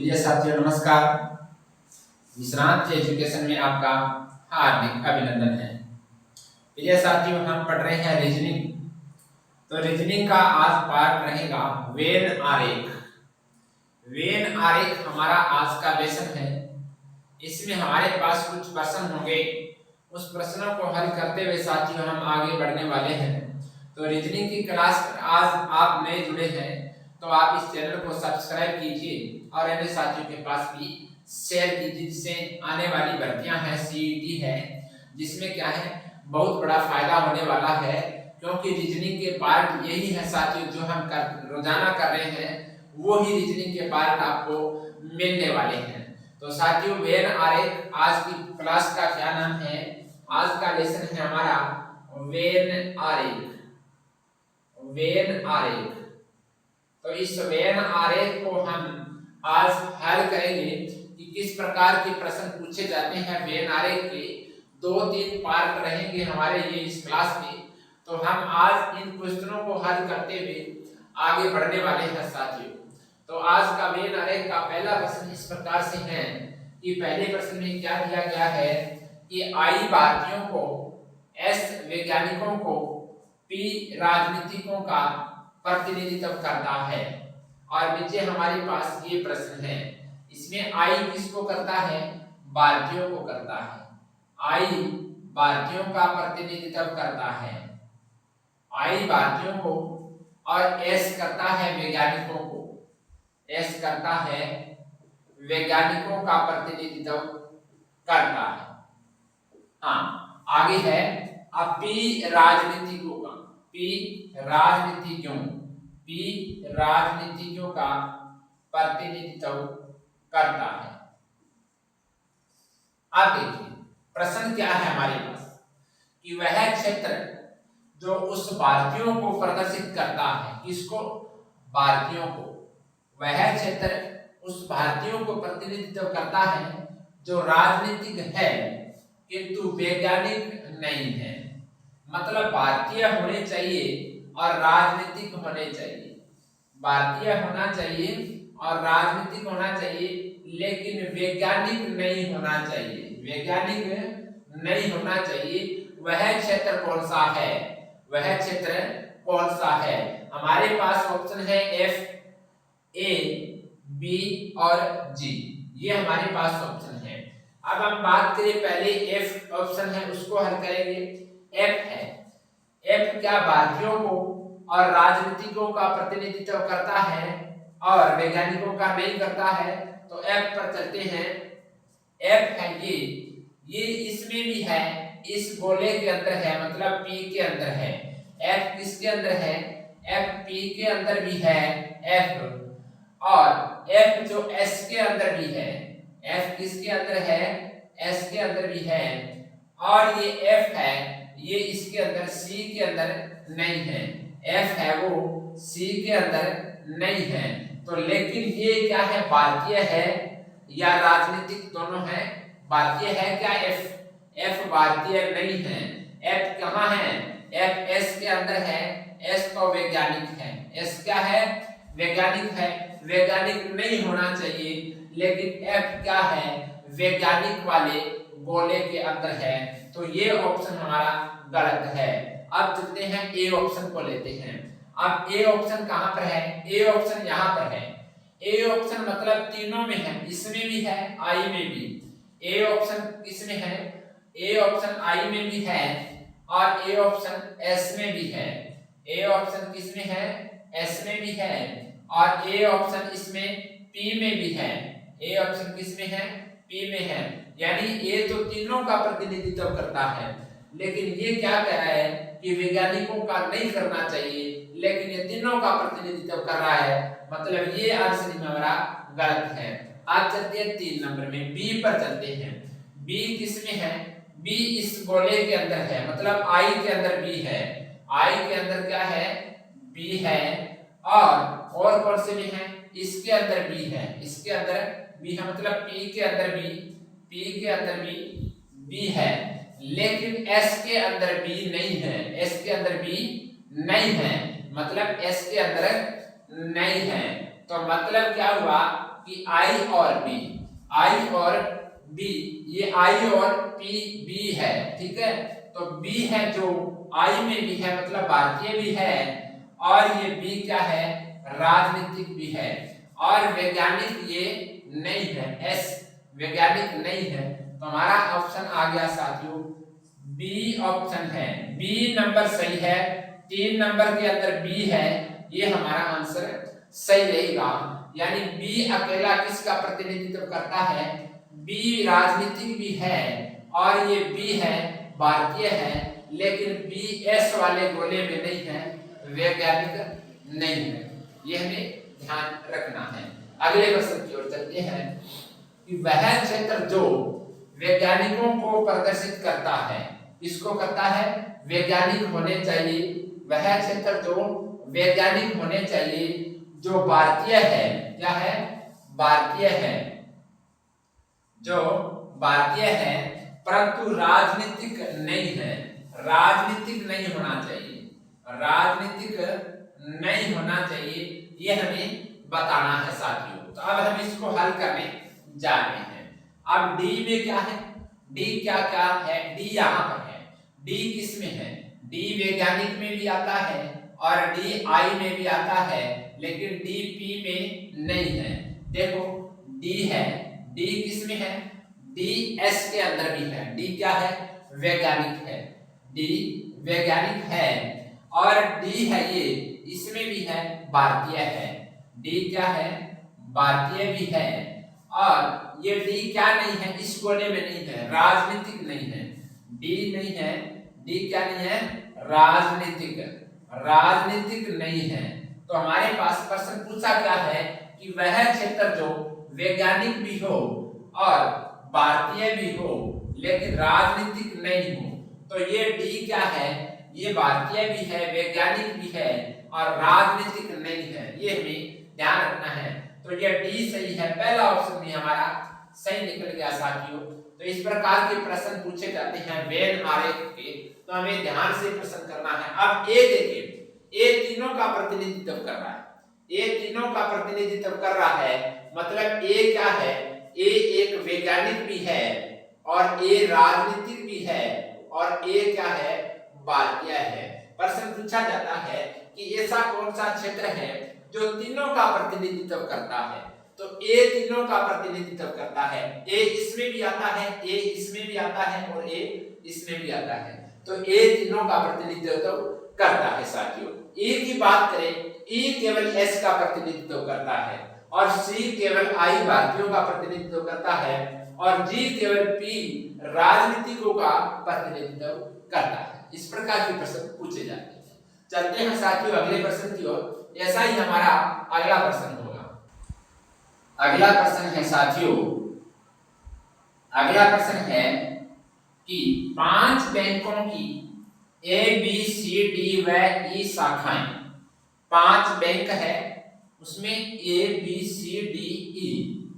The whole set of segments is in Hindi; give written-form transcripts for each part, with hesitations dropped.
प्रिय साथियों नमस्कार। विश्रांत एजुकेशन में आपका हार्दिक अभिनंदन है। प्रिय साथियों, हम पढ़ रहे हैं रीजनिंग। तो रीजनिंग का आज पार्ट रहेगा वेन आरेख। वेन आरेख हमारा आज का लेसन है। इसमें हमारे पास कुछ प्रश्न होंगे, उस प्रश्नों को हल करते हुए साथियों हम आगे बढ़ने वाले हैं। तो रीजनिंग की क्लास पर आज आप नए जुड़े हैं तो आप इस चैनल को सब्सक्राइब कीजिए और अन्य साथियों के पास भी शेयर कीजिए, जिससे आने वाली भर्तियां हैं, सीईटी है, जिसमें क्या है बहुत बड़ा फायदा होने वाला है। क्योंकि रीजनिंग के पार्ट यही है साथियों जो हम रोजाना कर रहे हैं, वो ही रीजनिंग के पार्ट आपको मिलने वाले हैं। तो साथियों, वेन आरेख आज की क्लास का क्या नाम है, आज का लेसन है हमारा वेन आरेख। वेन आरेख। तो इस वेन आरेख को हम आज हल करेंगे कि किस प्रकार के प्रश्न पूछे जाते हैं। वेन आरेख के 2-3 पार्ट रहेंगे हमारे ये इस क्लास में। तो हम आज इन क्वेश्चनों को हल करते हुए आगे बढ़ने वाले हैं साथियों। तो आज का वेन आरेख का पहला प्रश्न इस प्रकार से है कि पहले प्रश्न में क्या दिया गया है कि आई भारतीयों को, एस वैज्ञानिकों को, पी राजनीतिकों का प्रतिनिधित्व करता है। और नीचे हमारे पास ये प्रश्न है, इसमें आई किसको करता है, भारतीयों को करता है। आई भारतीयों का प्रतिनिधित्व करता है, आई भारतीयों को, और एस करता है वैज्ञानिकों को, एस करता है वैज्ञानिकों का प्रतिनिधित्व करता है। हाँ, आगे है अब पी राजनीतिकों का, पी राजनीतिज्ञों, पी राजनीतिज्ञों का प्रतिनिधित्व करता है। अब देखिए प्रश्न क्या है हमारे पास कि वह क्षेत्र जो उस भारतीयों को प्रदर्शित करता है, किसको, भारतीयों को, वह क्षेत्र उस भारतीयों को प्रतिनिधित्व करता है जो राजनीतिक है किंतु वैज्ञानिक नहीं है। मतलब भारतीय होने चाहिए और राजनीतिक होने चाहिए, भारतीय होना चाहिए और राजनीतिक होना चाहिए, लेकिन वैज्ञानिक नहीं होना चाहिए, वैज्ञानिक नहीं होना चाहिए। वह क्षेत्र कौन सा है, वह क्षेत्र कौन सा है? हमारे पास ऑप्शन है एफ, ए, बी और जी, ये हमारे पास ऑप्शन है। अब हम बात करें पहले एफ ऑप्शन है उसको हल करेंगे। एफ है, एफ क्या भारतीयों को और राजनीतिकों का प्रतिनिधित्व करता है और वैज्ञानिकों का नहीं करता है। तो एफ पर चलते हैं। एफ है ये इसमें भी है, इस गोले के अंदर है, मतलब पी के अंदर है। एफ किसके अंदर है, एफ पी के अंदर भी है एफ, और एफ जो एस के अंदर भी है, एफ किसके अंदर है, एस के अंदर भी है, और ये एफ है ये इसके अंदर सी के अंदर नहीं है, एफ है वो सी के अंदर नहीं है। तो लेकिन ये क्या है, भारतीय है या राजनीतिक, दोनों है। भारतीय है क्या एफ, एफ भारतीय नहीं है। एफ कहाँ है, एफ एस के अंदर है, एस तो वैज्ञानिक है, एस क्या है, वैज्ञानिक है। वैज्ञानिक नहीं होना चाहिए, लेकिन एफ क्या है, वैज्ञानिक वाले गोले के अंदर है। तो ये ऑप्शन हमारा गलत है। अब चलते हैं ए ऑप्शन को लेते हैं। अब ए ऑप्शन कहां पर है, ए ऑप्शन यहां पर है। ए ऑप्शन मतलब तीनों में है, इसमें भी है, आई में भी। ए ऑप्शन किसमें है, ए ऑप्शन आई में भी है और ए ऑप्शन एस में भी है। ए ऑप्शन किसमें है, एस में भी है, और ए ऑप्शन इसमें पी में भी है। ए ऑप्शन किसमें है, पी में है। यानी ये तो तीनों का प्रतिनिधित्व करता है, लेकिन ये क्या कह रहा है कि वैज्ञानिकों का नहीं करना चाहिए, लेकिन ये तीनों का प्रतिनिधित्व कर रहा है। मतलब ये आंसर में हमारा गलत है। आज चलते हैं 3 नंबर में, बी पर चलते हैं। बी किसमें है, बी इस गोले के अंदर है, मतलब आई के अंदर बी है, आई के अंदर क्या है, बी है, और कौन से में है, इसके अंदर बी है, इसके अंदर बी है, मतलब पी के अंदर बी, पी के अंदर भी बी है, लेकिन एस के अंदर बी नहीं है, एस के अंदर बी नहीं है, मतलब एस के अंदर नहीं है। तो मतलब क्या हुआ कि आई और बी, ये आई और बी है, ठीक है। तो बी है जो आई में भी है, मतलब भारतीय भी है, और ये बी क्या है, राजनीतिक भी है, और वैज्ञानिक ये नहीं है, एस वैज्ञानिक नहीं है। तो हमारा ऑप्शन आ गया साथियों, बी ऑप्शन है, बी नंबर सही है। 3 नंबर के अंदर बी है, ये हमारा आंसर सही रहेगा। यानी बी अकेला किसका प्रतिनिधित्व करता है, बी राजनीतिक भी है और ये बी है भारतीय है, लेकिन बी एस वाले गोले में नहीं है, वैज्ञानिक नहीं है, ये हमें ध्यान रखना है। अगले प्रश्न की ओर चलते हैं कि वह क्षेत्र जो वैज्ञानिकों को प्रदर्शित करता है, इसको करता है वैज्ञानिक होने चाहिए, वह क्षेत्र जो वैज्ञानिक होने चाहिए, जो भारतीय है, क्या है, भारतीय है, जो भारतीय है परंतु राजनीतिक नहीं है, राजनीतिक नहीं होना चाहिए, राजनीतिक नहीं होना चाहिए, ये हमें बताना है साथियों। तो अब हम इसको हल करने जा रहे हैं। अब डी में क्या है, डी क्या क्या है, डी यहाँ पर है, डी किस में है, डी वैज्ञानिक में भी आता है और डी आई में भी आता है, लेकिन डी पी में नहीं है। देखो डी है, डी किस में है, डी एस के अंदर भी है, डी क्या है, वैज्ञानिक है, डी वैज्ञानिक है, और डी है ये इसमें भी है, भारतीय है, डी क्या है, भारतीय भी है, और ये डी क्या नहीं है, इस कोने में नहीं है, राजनीतिक नहीं है, डी नहीं है, डी क्या नहीं है, राजनीतिक, राजनीतिक नहीं है। तो हमारे पास प्रश्न पूछा क्या है कि वह क्षेत्र जो वैज्ञानिक भी हो और भारतीय भी हो लेकिन राजनीतिक नहीं हो, तो ये डी क्या है, ये भारतीय भी है, वैज्ञानिक भी है और राजनीतिक नहीं है, ये हमें ध्यान रखना है। तो ये डी सही है, पहला ऑप्शन भी हमारा सही निकल गया साथियों। तो इस प्रकार के प्रश्न पूछे जाते हैं वेन आरेख के, तो हमें ध्यान से प्रश्न करना है। अब ए देखिए, ए तीनों का प्रतिनिधित्व कर रहा है, ए तीनों का प्रतिनिधित्व कर रहा है, मतलब ए क्या है, ए एक वैज्ञानिक भी है और ए राजनीतिक भी है और ए क्या है, भारतीय है। प्रश्न पूछा जाता है कि ऐसा कौन सा क्षेत्र है जो तीनों का प्रतिनिधित्व करता है, तो ए तीनों का प्रतिनिधित्व करता है, ए इसमें भी आता है, ए इसमें भी आता है और ए इसमें भी आता है, तो ए तीनों का प्रतिनिधित्व करता है साथियों। ई की बात करें, ई केवल एस का प्रतिनिधित्व करता है और सी केवल आई भारतीयों का प्रतिनिधित्व करता है और जी केवल पी राजनीतिकों का प्रतिनिधित्व करता है। इस प्रकार के प्रश्न पूछे जाते हैं। चलते हैं साथियों अगले प्रश्न की ओर। ऐसा ही हमारा अगला प्रश्न होगा। अगला प्रश्न है साथियों, अगला प्रश्न है कि 5 बैंकों की ए बी सी डी व ई शाखाएं, 5 बैंक है उसमें A B C D E,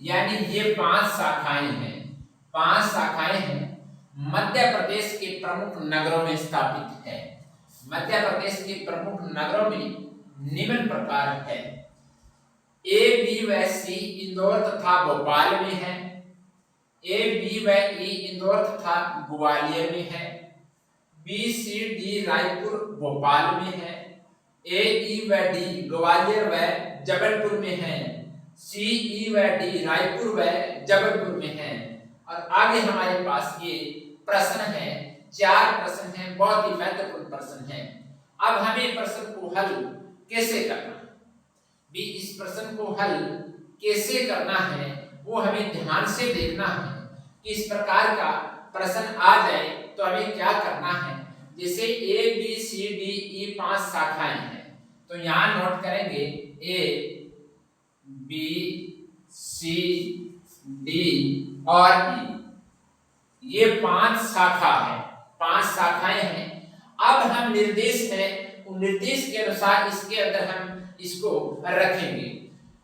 यानी ये 5 शाखाएं हैं, 5 शाखाएं हैं, मध्य प्रदेश के प्रमुख नगरों में स्थापित है। मध्य प्रदेश के प्रमुख नगरों में निम्न प्रकार है, ए बी व सी इंदौर तथा भोपाल में है, ए बी व ई इंदौर तथा ग्वालियर में है, B C D Raipur Bhopal में है, ए ई व डी ग्वालियर व जबलपुर में है, सी ई व डी रायपुर व जबलपुर में है। और आगे हमारे पास ये प्रश्न है, 4 प्रश्न हैं, बहुत ही महत्वपूर्ण प्रश्न है। अब हमें प्रश्न को हल कैसे करना है, भी इस प्रश्न को हल कैसे करना है वो हमें ध्यान से देखना है कि इस प्रकार का प्रश्न आ जाए तो हमें क्या करना है। जैसे A B C D E 5 शाखाएं हैं, तो यहाँ नोट करेंगे ए बी सी डी और ई, ये 5 शाखा है, 5 शाखाएं हैं। अब हम निर्देश है, उन निर्देश के अनुसार इसके अंदर हम इसको रखेंगे।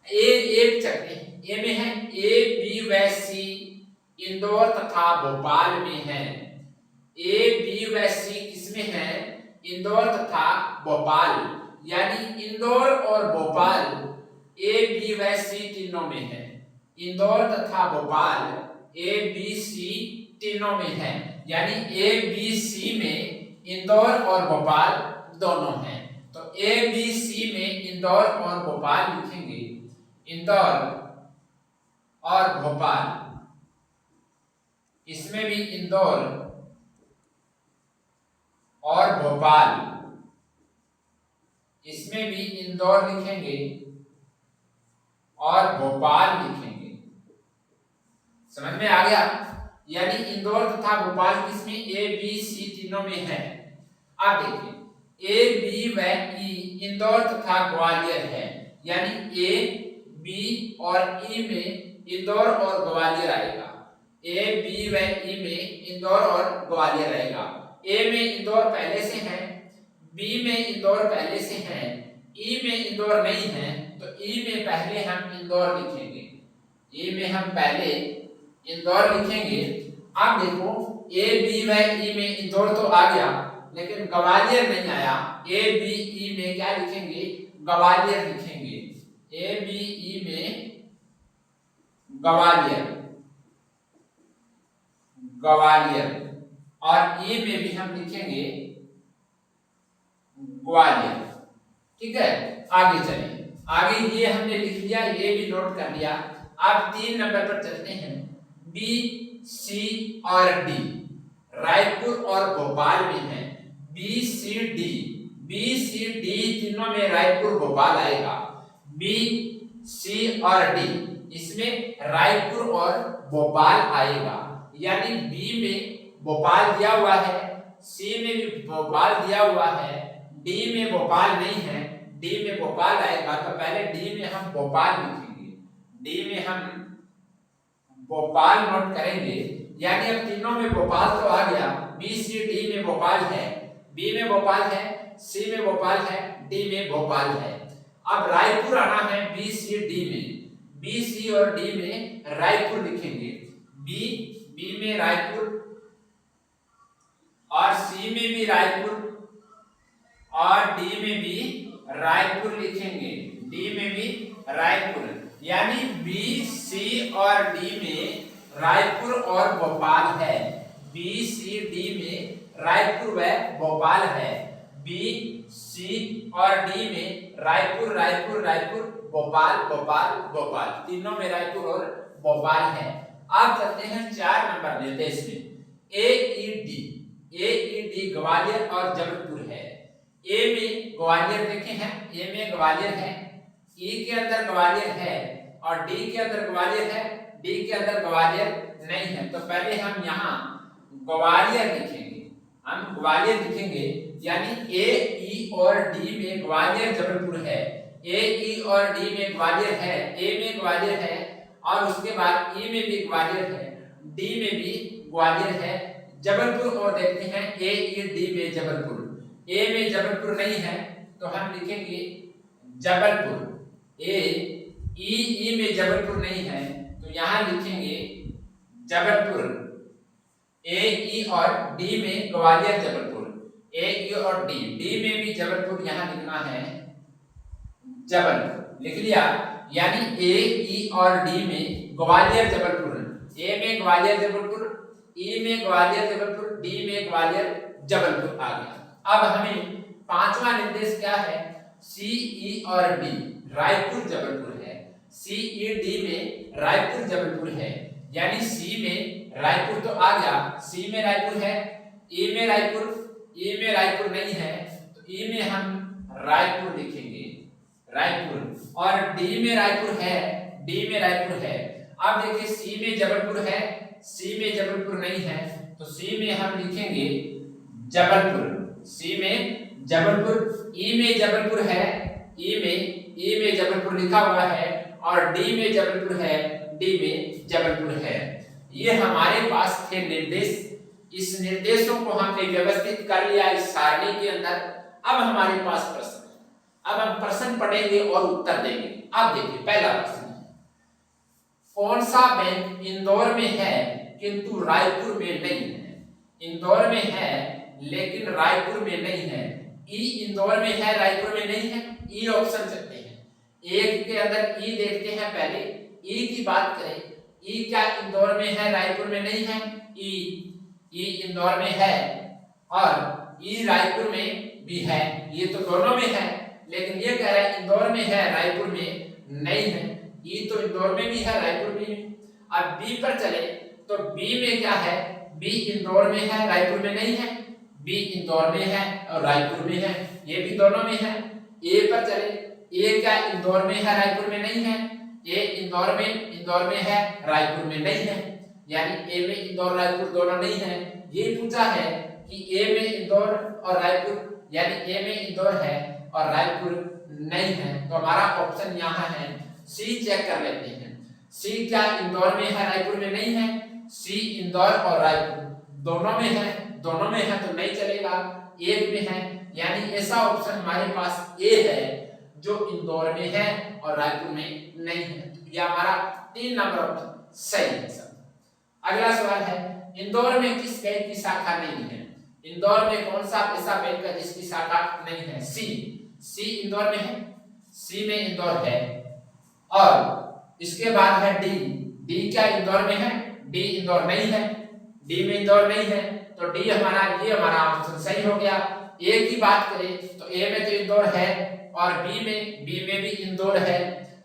ए एक चलते हैं, ए में है ए बी व सी इंदौर तथा भोपाल में है, ए बी व सी किसमें है, इंदौर तथा भोपाल, यानी इंदौर और भोपाल ए बी व सी तीनों में है, इंदौर तथा भोपाल ए बी सी तीनों में है, यानी ए बी सी में इंदौर और भोपाल दोनों हैं। तो ए बी सी में इंदौर और भोपाल लिखेंगे, इंदौर और भोपाल, इसमें भी इंदौर और भोपाल, इसमें भी इंदौर लिखेंगे और भोपाल लिखेंगे। समझ में आ गया? यानी इंदौर तथा भोपाल किसमें, ए बी सी तीनों में है। अब देखिए ए बी व ई इंदौर तथा ग्वालियर है, यानी ए बी और ई में इंदौर और ग्वालियर आएगा। ए बी व ई में इंदौर और ग्वालियर आएगा। ए में इंदौर पहले से है, बी में इंदौर पहले से है, ई में इंदौर नहीं है, तो ई में पहले हम इंदौर लिखेंगे, ई में हम पहले इंदौर लिखेंगे। अब देखो ए बी व ई में इंदौर तो आ गया, लेकिन ग्वालियर नहीं आया। ए बी ई में क्या लिखेंगे, ग्वालियर लिखेंगे। ए बी ई में ग्वालियर, ग्वालियर, और ई में भी हम लिखेंगे ग्वालियर। ठीक है, आगे चलिए। आगे ये हमने लिख लिया, ये भी नोट कर लिया। अब 3 नंबर पर चलते हैं। बी सी और डी रायपुर और भोपाल में है। B C D, B C D तीनों में रायपुर भोपाल आएगा। बी सी और डी इसमें रायपुर और भोपाल आएगा, यानी बी में भोपाल दिया हुआ है, सी में भी भोपाल दिया हुआ है, डी में भोपाल नहीं है, डी में भोपाल आएगा। तो पहले डी में हम भोपाल लिखेंगे, डी में हम भोपाल नोट करेंगे, यानी अब तीनों में भोपाल तो आ गया। बी सी डी में भोपाल है, बी में भोपाल है, सी में भोपाल है, डी में भोपाल है। अब रायपुर आना है बी सी डी में, बी सी और डी में रायपुर लिखेंगे। बी में रायपुर और सी में भी रायपुर और डी में भी रायपुर लिखेंगे, डी में भी रायपुर, यानी बी सी और डी में रायपुर और भोपाल है। बी सी डी में रायपुर व भोपाल है। बी सी और डी में रायपुर रायपुर रायपुर, भोपाल भोपाल भोपाल, तीनों में रायपुर और भोपाल है। अब चलते हैं 4 नंबर निर्देश में। ए ई डी ग्वालियर और जबलपुर है। ए में ग्वालियर देखे हैं, ए में ग्वालियर है, ई के अंदर ग्वालियर है और डी के अंदर ग्वालियर है, डी के अंदर ग्वालियर नहीं है। तो पहले हम यहाँ ग्वालियर लिखेंगे, हम ग्वालियर लिखेंगे, यानी ए ई और डी में ग्वालियर जबलपुर है। ए ई और डी में ग्वालियर है, ए में ग्वालियर है और उसके बाद ई में भी ग्वालियर है, डी में भी ग्वालियर है। जबलपुर और देखते हैं ए ई डी में जबलपुर, ए में जबलपुर नहीं है तो हम लिखेंगे जबलपुर। ए ई में जबलपुर नहीं है तो यहाँ लिखेंगे जबलपुर। ए ई और डी में ग्वालियर जबलपुर, ए ई और डी में भी जबलपुर, यहाँ लिखना है जबलपुर, लिख लिया। यानी ए ई और डी में ग्वालियर जबलपुर, ए में ग्वालियर जबलपुर, ई में ग्वालियर जबलपुर, डी में ग्वालियर जबलपुर आ गया। अब हमें 5वां निर्देश क्या है, सी ई और डी रायपुर जबलपुर है। सी ई डी में रायपुर जबलपुर है, यानी सी में रायपुर तो आ गया, सी में रायपुर है, ई में रायपुर, ई में रायपुर नहीं है तो ई में हम रायपुर लिखेंगे, रायपुर, और डी में रायपुर है, डी में रायपुर है। अब देखिए सी में जबलपुर है, सी में जबलपुर नहीं है तो सी में हम लिखेंगे जबलपुर, सी में जबलपुर, ई में जबलपुर है, ई में जबलपुर लिखा हुआ है और डी में जबलपुर है, डी में जबलपुर है। ये हमारे पास थे निर्देश। इस निर्देशों को हमने व्यवस्थित कर लिया इस सारणी के अंदर। अब हमारे पास प्रश्न है, अब हम प्रश्न पढ़ेंगे और उत्तर देंगे। अब देखिए पहला प्रश्न है, कौन सा बैंक इंदौर में है किंतु रायपुर में नहीं है? इंदौर में है लेकिन रायपुर में नहीं है। ई इंदौर में है, रायपुर में नहीं है। ई ऑप्शन चलते हैं, एक के अंदर ई देखते हैं पहले, ई की बात करें, ई क्या इंदौर में है, रायपुर में नहीं है? ई इंदौर में है और ई रायपुर में भी है, ये तो दोनों में है, लेकिन ये कह रहा है इंदौर में है, रायपुर में नहीं है। ई तो इंदौर में भी है, रायपुर में भी। अब बी पर चले तो बी में क्या है, बी इंदौर में है, रायपुर में नहीं है। बी इंदौर में है और रायपुर में है, ये भी दोनों में है। ए पर चले, ए क्या इंदौर में है, रायपुर में नहीं है? ए इंदौर में है, रायपुर में नहीं है, यानी ए में इंदौर रायपुर दोनों नहीं है। ये पूछा है कि ए में इंदौर और रायपुर, यानी ए में इंदौर है और रायपुर नहीं है, तो हमारा ऑप्शन यहाँ है सी। चेक कर लेते हैं, सी क्या इंदौर में है, रायपुर में नहीं है? सी इंदौर और रायपुर दोनों में है, दोनों में है तो नहीं चलेगा, एक में है, यानी ऐसा ऑप्शन हमारे पास ए है जो इंदौर में है और रायपुर में नहीं है। तो यह हमारा 3 नंबर ऑप्शन सही है सर। अगला सवाल है, इंदौर में किस बैंक की शाखा नहीं है? इंदौर में कौन सा ऐसा बैंक है जिसकी शाखा नहीं है? सी इंदौर में है, सी में इंदौर है। और इसके बाद है डी क्या इंदौर में है? डी इंदौर नहीं है, डी में इंदौर नहीं है, तो डी हमारा, ये हमारा ऑप्शन सही हो गया। ए की बात करें तो ए में तो इंदौर है और बी में भी इंदौर है,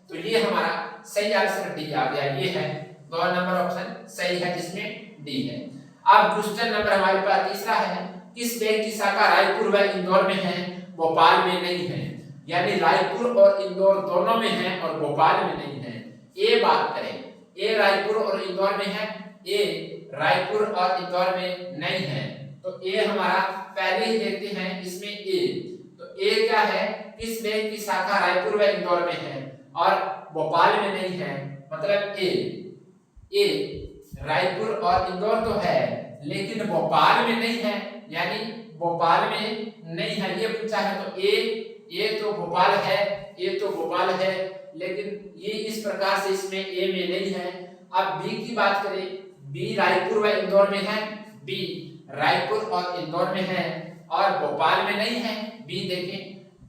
तो ये हमारा सही आंसर डी आ गया, ये है 2 नंबर ऑप्शन सही है जिसमें डी है। अब क्वेश्चन नंबर हमारे पास तीसरा है, किस बैंक की शाखा रायपुर व इंदौर में है, भोपाल में नहीं है? यानी रायपुर और इंदौर दोनों में है और भोपाल में नहीं है। ए बात करें, ए रायपुर और इंदौर में है, ए रायपुर और इंदौर में नहीं है, तो ए हमारा पहले ही देखते हैं इसमें ए, तो ए क्या है, किस बैंक की शाखा रायपुर व इंदौर में है और भोपाल में नहीं है, मतलब ए रायपुर और इंदौर तो है लेकिन भोपाल में नहीं है, यानी भोपाल में नहीं है, ये पूछा है। तो ए तो भोपाल है, ए तो भोपाल है, लेकिन ये इस प्रकार से इसमें ए में नहीं है। अब बी की बात करें, बी रायपुर व इंदौर में है, बी रायपुर और इंदौर में है और भोपाल में नहीं है। बी देखें,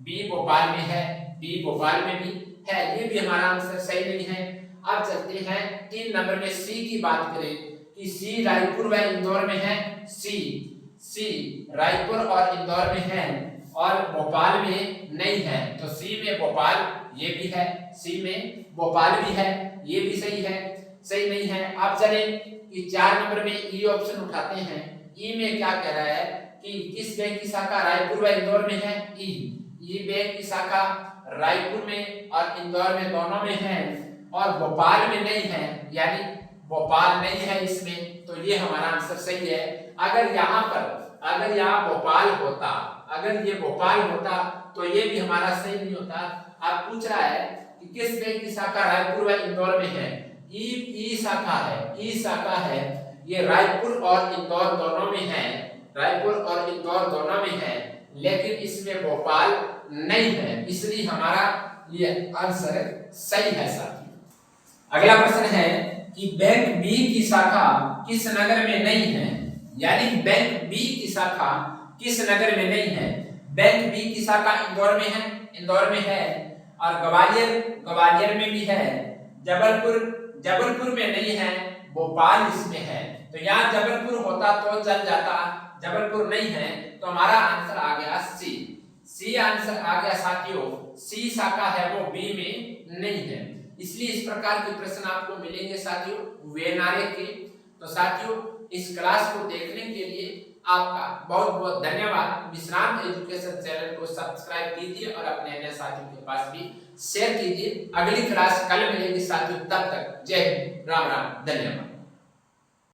बी भोपाल में है, बी भोपाल में भी है, ये भी हमारा आंसर सही नहीं है। अब चलते हैं 3 नंबर में, सी की बात करें कि सी रायपुर व इंदौर में है, सी रायपुर और इंदौर में है और भोपाल में नहीं है, तो सी में भोपाल ये भी है, सी में भोपाल भी है, ये भी सही है, सही नहीं है। अब चले कि 4 नंबर में ई ऑप्शन उठाते हैं। ई में क्या कह रहा है कि किस बैंक की शाखा रायपुर व इंदौर में है? ई बैंक की शाखा रायपुर में और इंदौर में दोनों में है और भोपाल में नहीं है, यानी भोपाल नहीं है इसमें, तो ये हमारा आंसर सही है। अगर यहाँ भोपाल होता, अगर ये भोपाल होता तो ये भी हमारा सही नहीं होता। आप पूछ रहा है कि किस बैंक की शाखा रायपुर व इंदौर में है? ई शाखा है, ये रायपुर और इंदौर दोनों में है, रायपुर और इंदौर दोनों में है, लेकिन इसमें भोपाल नहीं है, इसलिए हमारा ये आंसर सही है साथियों। अगला प्रश्न है कि बैंक बी की शाखा किस नगर में नहीं है? यानी बैंक बी की शाखा किस नगर में नहीं है? बैंक बी की शाखा इंदौर में है और ग्वालियर में भी है, जबलपुर में नहीं है, भोपाल इसमें है। तो यहाँ जबलपुर होता तो चल जाता, जबलपुर नहीं है, तो हमारा आंसर आ गया सी आंसर आ गया साथियों। सी शाखा है वो बी में नहीं है, इसलिए इस प्रकार के प्रश्न आपको मिलेंगे साथियों वेनारे के। तो साथियों इस क्लास को देखने के लिए आपका बहुत बहुत धन्यवाद। विश्रांत एजुकेशन चैनल को सब्सक्राइब कीजिए और अपने अन्य साथियों के पास भी शेयर कीजिए। अगली क्लास कल मिलेगी साथियों, तब तक जय हिंद, राम राम, धन्यवाद।